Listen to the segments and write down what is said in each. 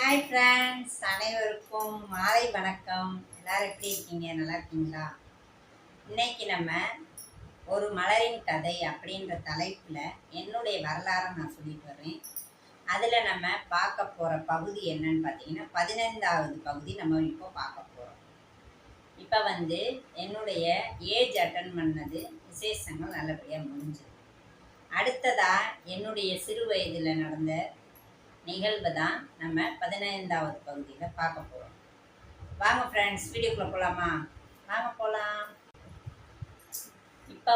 Hi friends, அனைவருக்கும் மாலை வணக்கம். எல்லோரும் எப்படி இருக்கீங்க? நல்லா இருக்கீங்களா? இன்னைக்கு நம்ம ஒரு மலரின் கதை அப்படின்ற தலைப்பில் என்னுடைய வரலாறை நான் சொல்லிட்டு வரேன். அதில் நம்ம பார்க்க போகிற பகுதி என்னன்னு பார்த்தீங்கன்னா 15வது பகுதி நம்ம இப்போ பார்க்க போகிறோம். இப்போ என்னுடைய ஏஜ் அட்டன் பண்ணது விசேஷங்கள் நல்லபடியாக முடிஞ்சுது. அடுத்ததாக என்னுடைய சிறு வயதில் நடந்த நிகழ்வு தான் நம்ம 15வது பகுதியில் பார்க்க போகிறோம். வாங்க ஃப்ரெண்ட்ஸ், வீடியோக்குள்ளே போகலாமா? வாங்க போகலாம். இப்போ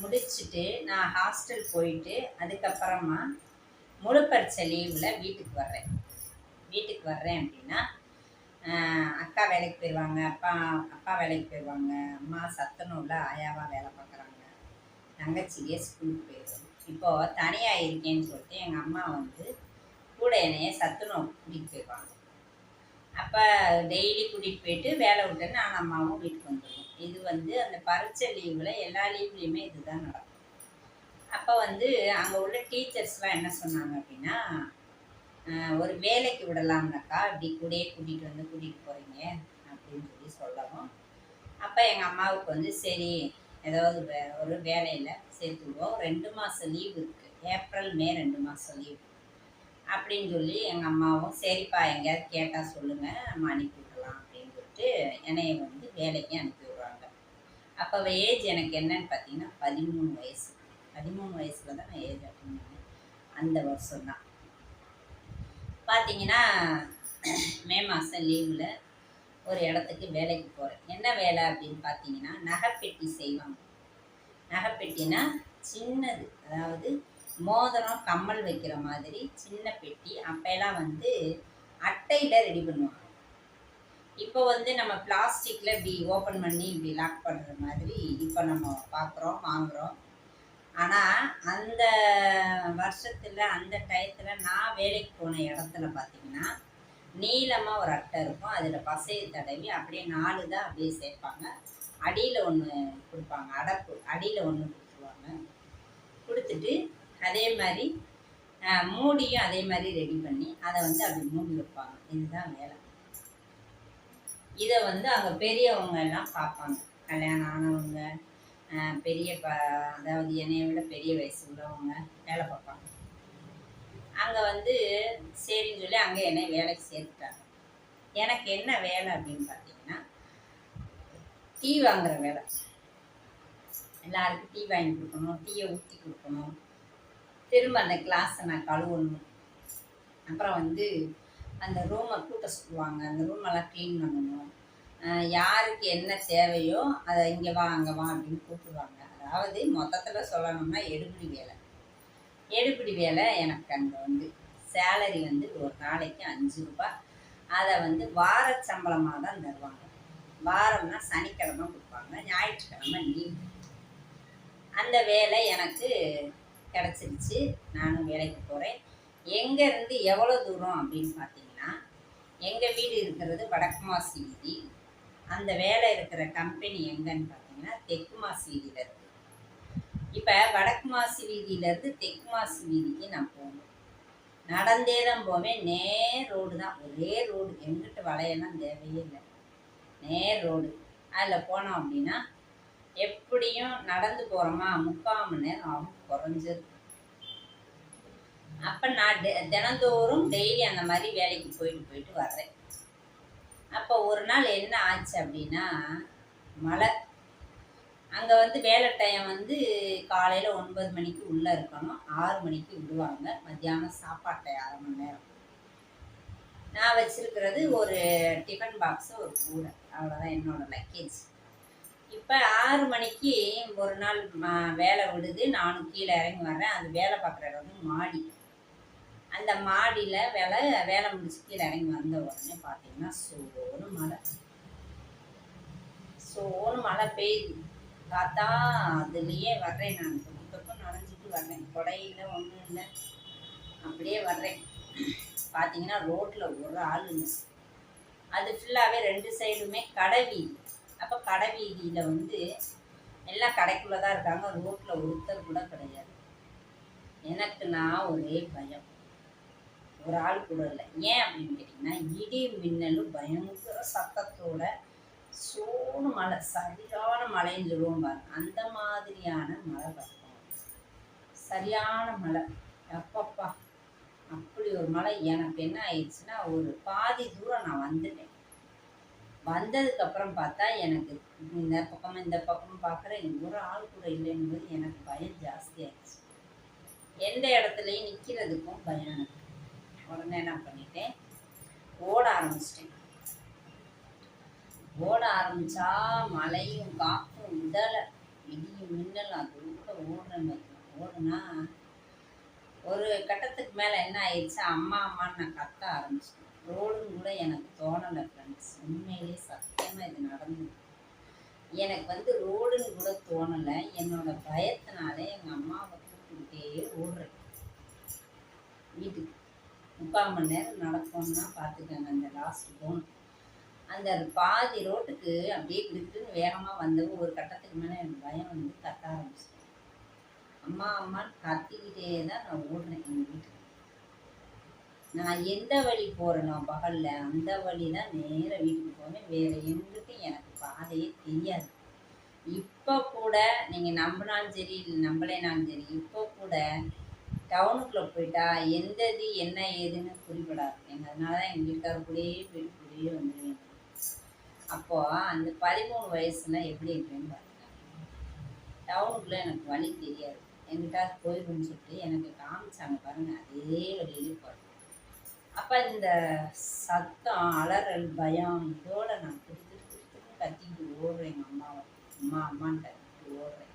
முடிச்சுட்டு நான் ஹாஸ்டல் போயிட்டு அதுக்கப்புறமா முழு பரீட்சை லீவில் வீட்டுக்கு வர்றேன் அப்படின்னா அக்கா வேலைக்கு போயிடுவாங்க, அப்பா வேலைக்கு போயிடுவாங்க, அம்மா சத்துணவுல ஆயாவாக வேலை பார்க்குறாங்க, தங்கச்சியே ஸ்கூலுக்கு போயிடுவாங்க. இப்போது தனியாக இருக்கேன்னு சொல்லிட்டு எங்கள் அம்மா கூட என்னைய சத்துணவு கூட்டிகிட்டு போயிடுவாங்க. அப்போ டெய்லி கூட்டிகிட்டு போயிட்டு வேலை விட்டுன்னு நான் அம்மாவும் வீட்டுக்கு வந்துடுவோம். இது அந்த பரீட்சை லீவில் எல்லா லீவ்லேயுமே இதுதான் நடக்கும். அப்போ அங்கே உள்ள டீச்சர்ஸ்லாம் என்ன சொன்னாங்க அப்படின்னா, ஒரு வேலைக்கு விடலாம்னாக்கா இப்படி கூட்டிகிட்டு போகிறீங்க அப்படின்னு சொல்லவும், அப்போ எங்கள் அம்மாவுக்கு சரி ஏதாவது ஒரு வேலையில் சேர்த்து விடுவோம். 2 மாதம் லீவு இருக்குது, ஏப்ரல் மே 2 மாதம் லீவு அப்படின்னு சொல்லி எங்கள் அம்மாவும் சரிப்பா எங்கேயாவது கேட்டால் சொல்லுங்கள், நம்ம அனுப்பி விடலாம் அப்படின்னு சொல்லிட்டு என்னைய வேலைக்கு அனுப்பி விடுறாங்க. அப்போ ஏஜ் எனக்கு என்னன்னு பார்த்தீங்கன்னா 13 வயசு. 13 வயசில் தான் நான் ஏஜ் அட்டன் பண்ணேன். அந்த வருஷம் தான் பார்த்தீங்கன்னா மே மாதம் லீவில் ஒரு இடத்துக்கு வேலைக்கு போகிறேன். என்ன வேலை அப்படின்னு பார்த்தீங்கன்னா நகைப்பெட்டி செய்வாங்க. நகைப்பெட்டினா சின்னது, அதாவது மோதிரம் கம்மல் வைக்கிற மாதிரி சின்ன பெட்டி. அப்போல்லாம் அட்டையில் ரெடி பண்ணுவாங்க. இப்போ நம்ம பிளாஸ்டிக்கில் இப்படி ஓப்பன் பண்ணி இப்படி லாக் பண்ணுற மாதிரி இப்போ நம்ம பார்க்குறோம், வாங்குகிறோம். ஆனால் அந்த வருஷத்தில் அந்த டயத்தில் நான் வேலைக்கு போன இடத்துல பார்த்தீங்கன்னா நீளமாக ஒரு அட்டை இருக்கும். அதில் பசையை தடவி அப்படியே 4 தான் அப்படியே சேர்ப்பாங்க. அடியில் ஒன்று கொடுப்பாங்க, அடப்பு அடியில் ஒன்று கொடுத்துருவாங்க. கொடுத்துட்டு அதே மாதிரி மூடியும் அதே மாதிரி ரெடி பண்ணி அதை அப்படி மூடி வைப்பாங்க. இதுதான் வேலை. இதை அங்கே பெரியவங்க எல்லாம் பார்ப்பாங்க. கல்யாணம் ஆனவங்க, அதாவது என்னைய விட பெரிய வயசு உள்ளவங்க வேலை பார்ப்பாங்க. அங்கே சரின்னு சொல்லி அங்கே என்னை வேலைக்கு சேர்த்துட்டாங்க. எனக்கு என்ன வேலை அப்படின்னு பார்த்தீங்கன்னா டீ வாங்குகிற வேலை. எல்லாருக்கும் டீ வாங்கி கொடுக்கணும், டீயை ஊற்றி கொடுக்கணும், திரும்ப அந்த கிளாஸை நான் கழுவணும். அப்புறம் அந்த ரூமை கூட்ட சொல்லுவாங்க, அந்த ரூமெல்லாம் க்ளீன் பண்ணணும். யாருக்கு என்ன தேவையோ அதை இங்கே வா அங்கே வா அப்படின்னு கூப்பிடுவாங்க. அதாவது மொத்தத்தில் சொல்லணும்னா எடுபிடி வேலை. எனக்கு அங்கே சேலரி ஒரு நாளைக்கு 5 ரூபாய். அதை வார சம்பளமாக தான் தருவாங்க. வாரம்னா சனிக்கிழமை கொடுப்பாங்க, ஞாயிற்றுக்கிழமை லீவ். அந்த வேலை எனக்கு கிடச்சிருச்சு. நானும் வேலைக்கு போகிறேன். எங்கேருந்து எவ்வளோ தூரம் அப்படின்னு பார்த்தீங்கன்னா, எங்கள் வீடு இருக்கிறது வடக்கு மாசி வீதி. அந்த வேலை இருக்கிற கம்பெனி எங்கன்னு பார்த்தீங்கன்னா தெற்கு மாசி வீதியில் இருக்குது. இப்போ வடக்கு மாசி வீதியிலேருந்து தெற்கு மாசி வீதிக்கு நான் போகணும். நடந்தே தான் போவேன். நேர் ரோடு தான், ஒரே ரோடு. எங்கிட்ட வளையெல்லாம் தேவையே இல்லை, நேர் ரோடு. அதில் போனோம் அப்படின்னா எப்படியும் நடந்து போகிறோமா 3/4 மணி நேரம் ஆகும் குறைஞ்சது. அப்போ நான் தினந்தோறும் டெய்லி அந்த மாதிரி வேலைக்கு போயிட்டு வர்றேன். அப்போ ஒரு நாள் என்ன ஆச்சு அப்படின்னா மழை. அங்கே வேலை டைம் காலையில் 9 மணிக்கு உள்ளே இருக்கணும், 6 மணிக்கு விடுவாங்க. மத்தியானம் சாப்பாட்டை 1/2 மணி நேரம். நான் வச்சிருக்கிறது ஒரு டிஃபன் பாக்ஸு, ஒரு கூடை, அவ்வளோதான் என்னோடய லக்கேஜ். இப்போ 6 மணிக்கு ஒரு நாள் வேலை விடுது. நானும் கீழே இறங்கி வர்றேன். அது வேலை பார்க்குற இடம் மாடி. அந்த மாடியில் வேலை முடிச்சு கீழே இறங்கி வந்த உடனே பார்த்தீங்கன்னா சோனு மழை பெய்யுது. பார்த்தா அதுலேயே வர்றேன். நான் பக்கம் நனைஞ்சிட்டு வர்றேன். கொடையில் ஒன்றும் இல்லை, அப்படியே வர்றேன். பார்த்தீங்கன்னா ரோட்டில் ஒரு ஆள் இல்லை. அது ஃபுல்லாகவே 2 சைடுமே கடை வீதி. அப்போ கடை வீதியில் எல்லாம் கடைக்குள்ளே தான் இருக்காங்க. ரோட்டில் ஒருத்தர் கூட கிடையாது. எனக்கு நான் ஒரே பயம். ஒரு ஆள் கூட இல்லை. ஏன் அப்படின்னு கேட்டிங்கன்னா, இடி மின்னலும் பயங்கர சத்தத்தோட சோனு மழை, சரியான மழைன்னு சொல்லுவோம் பாருங்க, அந்த மாதிரியான மழை வரும். சரியான மழை. அப்பப்பா, அப்படி ஒரு மழை. எனக்கு என்ன ஆயிடுச்சுன்னா, ஒரு பாதி தூரம் நான் வந்துட்டேன். வந்ததுக்கப்புறம் பார்த்தா எனக்கு இந்த பக்கமும் இந்த பக்கமும் பார்க்குறேன், ஒரு ஆள் கூட இல்லைங்கும்போது எனக்கு பயம் ஜாஸ்தி ஆயிடுச்சு. எந்த இடத்துலையும் நிற்கிறதுக்கும் பயம் எனக்கு. உடனே என்ன பண்ணிட்டேன், ஓட ஆரம்பிச்சிட்டேன். ஓட ஆரம்பித்தா மழையும் காற்றும் விடலை, இடியும் மின்னலும் அதோட ஓடுறேன். ஓடுனா ஒரு கட்டத்துக்கு மேலே என்ன ஆயிடுச்சு, அம்மா அம்மான்னு நான் கத்த ஆரம்பிச்சிட்டேன். ரோடுன்னு கூட எனக்கு தோணலை ஃப்ரெண்ட்ஸ். உண்மையிலேயே சத்தியமாக இது நடந்தது. எனக்கு வந்து ரோடுன்னு கூட தோணலை. என்னோட பயத்தினால எங்கள் அம்மாவை கூப்பிட்டுக்கிட்டே ஓடுறேன் வீட்டுக்கு. 3/4 மணி நேரம் நடக்கணும்னா பார்த்துக்கோங்க. அந்த லாஸ்ட் போகணும். அந்த பாதி ரோட்டுக்கு அப்படியே கிட்டுன்னு வேகமாக வந்தது. ஒரு கட்டத்துக்கு மேலே எனக்கு பயம் வந்து கத்த ஆரம்பிச்சிட்டேன். அம்மா அம்மான்னு கத்திக்கிட்டே தான் நான் ஓடுறேன் எங்கள் வீட்டுக்கு. நான் எந்த வழி போகிறேனோ பகலில், அந்த வழி தான் நேராக வீட்டுக்கு போவேன். வேறு எங்கிட்டும் எனக்கு பாதையே தெரியாது. இப்போ கூட நீங்கள் நம்பினாலும் சரி, இல்லை நம்பலைனாலும் சரி, இப்போ கூட டவுனுக்குள்ளே போயிட்டா எந்த இது என்ன ஏதுன்னு புரிபடாது. அதனால தான் எங்கள் வீட்டுக்காரர் கூடயே போயிட்டு கூடயே வந்துடுவேன். அப்போது அந்த 13 வயசுல எப்படி இருப்பேன்னு பாருங்க. டவுனுக்குள்ளே எனக்கு வழி தெரியாது. எங்கிட்ட போயிடும்னு சொல்லிட்டு எனக்கு காமிச்சாங்க பாருங்கள், அதே வழியிலே போகிறேன். அப்போ இந்த சத்தம், அலறல், பயம் இதோட நான் திருத்துன்னு கத்திக்கிட்டு ஓடுறேன் எங்கள் அம்மாவை. அம்மா அம்மான்னு கத்திக்கிட்டு ஓடுறேன்.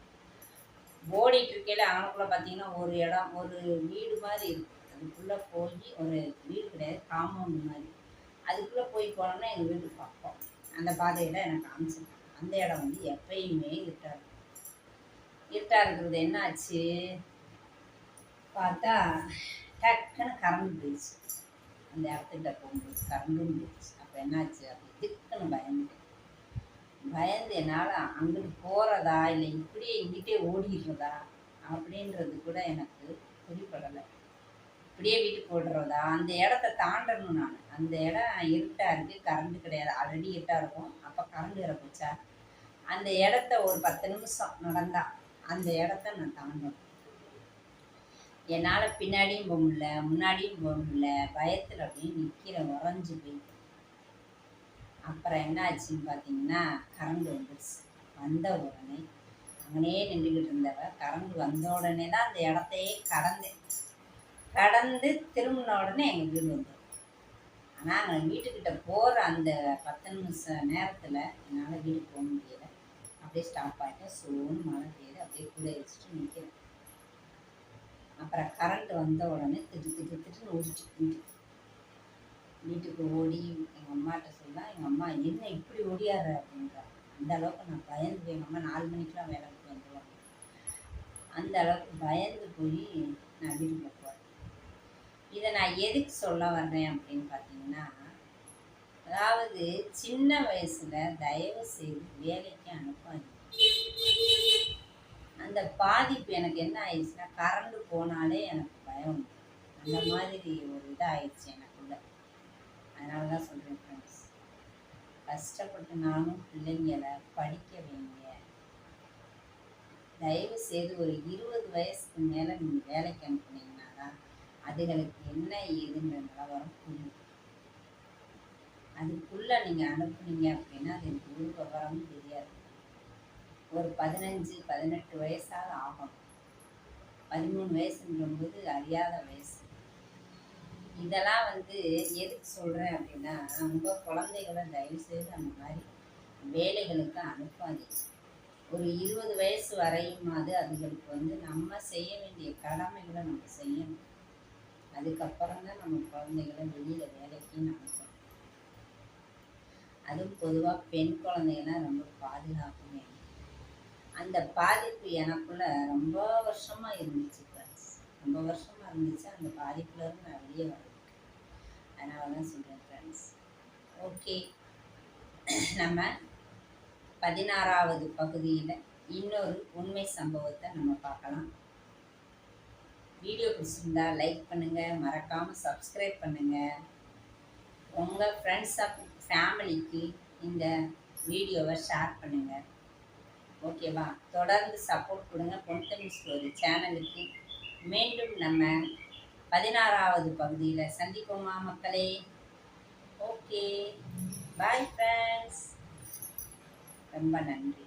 ஓடிட்டு இருக்கையில் அவனுக்குள்ளே பார்த்தீங்கன்னா ஒரு இடம், ஒரு வீடு மாதிரி இருக்கும். அதுக்குள்ளே போய், ஒரு வீடு கிடையாது, காம்பவுண்டு மாதிரி. அதுக்குள்ளே போய் போனோம்னா எங்கள் வீட்டு பக்கம் அந்த பாதையில் எனக்கு காமிச்சிருக்காங்க. அந்த இடம் வந்து எப்பயுமே இருட்டாக இருக்கும். இருட்டாக இருக்கிறது என்ன ஆச்சு பார்த்தா, டக்குன்னு கரண்ட் போயிடுச்சு. அந்த இடத்துக்கிட்ட போகும்போது கரண்டும் போயிடுச்சு. அப்போ என்னாச்சு, அப்படி திக்குன்னு பயந்துட்டேன். பயந்து என்னால் அங்கிட்டு போகிறதா இல்லை இப்படியே இங்கிட்டே ஓடிடுறதா அப்படின்றது கூட எனக்கு புரிப்படலை. இப்படியே வீட்டுக்கு ஓடுறதா, அந்த இடத்த தாண்டணும் நான். அந்த இடம் இருட்டாக இருக்குது, கரண்ட் கிடையாது. ஆல்ரெடி இருட்டாக இருக்கும். அப்போ கரண்ட் வேற போச்சா, அந்த இடத்த ஒரு 10 நிமிஷம் நடந்தா அந்த இடத்த நான் தாண்டணும். என்னால் பின்னாடியும் போக முடியல, முன்னாடியும் போக முடியல. பயத்தில் அப்படியே நிற்கிறேன், உறைஞ்சி போய். அப்புறம் என்ன ஆச்சுன்னு பார்த்தீங்கன்னா, கரண்ட் வந்துடுச்சு. வந்த உடனே அங்கனே நின்றுக்கிட்டு இருந்தவ, கரண்ட் வந்த உடனே தான் அந்த இடத்தையே கடந்து திரும்பின உடனே எங்கள் வீடு வந்துடும். ஆனால் அங்கே வீட்டுக்கிட்ட போகிற அந்த 10 நிமிஷம் நேரத்தில் என்னால் வீட்டுக்கு போக முடியலை. அப்படியே ஸ்டாப் ஆகிட்டேன். சோன்னு மழை பெய்யுது. அப்படியே கூட வச்சுட்டு நிற்கிறேன். அப்புறம் கரண்ட் வந்த உடனே திட்டுன்னு ஓடிச்சு. வீட்டுக்கு ஓடி எங்கள் அம்மாட்ட சொல்ல, எங்கள் அம்மா என்ன இப்படி ஓடியார அப்படின்றாங்க. அந்த அளவுக்கு நான் பயந்து, எங்கள் அம்மா 4 மணிக்கெலாம் வேலை விட்டு வந்துடுவாங்க. அந்த அளவுக்கு பயந்து போய் நான் வீட்டுக்கு போகிறேன். இதை நான் எதுக்கு சொல்ல வர்றேன் அப்படின்னு பார்த்தீங்கன்னா, அதாவது சின்ன வயசில் தயவு செய்து வேலைக்கு அனுப்பாது. அந்த பாதிப்பு எனக்கு என்ன ஆயிடுச்சுன்னா, கரண்ட் போனாலே எனக்கு பயம். அந்த மாதிரி ஒரு இதாகிடுச்சு எனக்குள்ள. அதனால தான் சொல்கிறேன் ஃப்ரெண்ட்ஸ், கஷ்டப்பட்டு நானும் பிள்ளைங்களை படிக்க வைங்க. தயவு செய்து ஒரு 20 வயசுக்கு மேலே நீங்கள் வேலைக்கு அனுப்புனீங்கன்னா தான் அதுகளுக்கு என்ன ஏதுன்ற நிலவரம் புரியும். அதுக்குள்ளே நீங்கள் அனுப்புனீங்க அப்படின்னா அதுக்கு ஒரு விவரமும் தெரியாது. ஒரு 15-18 வயசாக ஆகணும். 13 வயசுங்கும்போது அறியாத வயசு. இதெல்லாம் வந்து எதுக்கு சொல்கிறேன் அப்படின்னா, உங்கள் குழந்தைகளை தயவுசெய்து அந்த மாதிரி வேலைகளுக்கு அனுப்பாதீங்க. ஒரு 20 வயசு வரையுமாவது அதுகளுக்கு வந்து நம்ம செய்ய வேண்டிய கடமைகளை நம்ம செய்யணும். அதுக்கப்புறம் தான் நம்ம குழந்தைகளை வெளியில் வேலைக்கு அனுப்பணும். அதுவும் பொதுவாக பெண் குழந்தைகள்லாம் ரொம்ப பாதுகாப்பு வேணும். அந்த பாதிப்பு எனக்குள்ள ரொம்ப வருஷமாக இருந்துச்சு ஃப்ரெண்ட்ஸ். ரொம்ப வருஷமாக இருந்துச்சு. அந்த பாதிப்புலேருந்து நான் வெளியே வரேன். அதனால தான் சொல்கிறேன் ஃப்ரெண்ட்ஸ். ஓகே, நம்ம 16வது பகுதியில் இன்னொரு உண்மை சம்பவத்தை நம்ம பார்க்கலாம். வீடியோ பிடிச்சிருந்தா லைக் பண்ணுங்கள், மறக்காமல் சப்ஸ்கிரைப் பண்ணுங்கள். உங்கள் ஃப்ரெண்ட்ஸ் ஃபேமிலிக்கு இந்த வீடியோவை ஷேர் பண்ணுங்கள். ஓகேவா? தொடர்ந்து சப்போர்ட் கொடுங்க பொன்தமிழ் ஸ்டோரி சேனலுக்கு. மீண்டும் நம்ம 16வது பகுதியில் சந்திப்போமா மக்களே? Okay, bye friends. ரொம்ப நன்றி.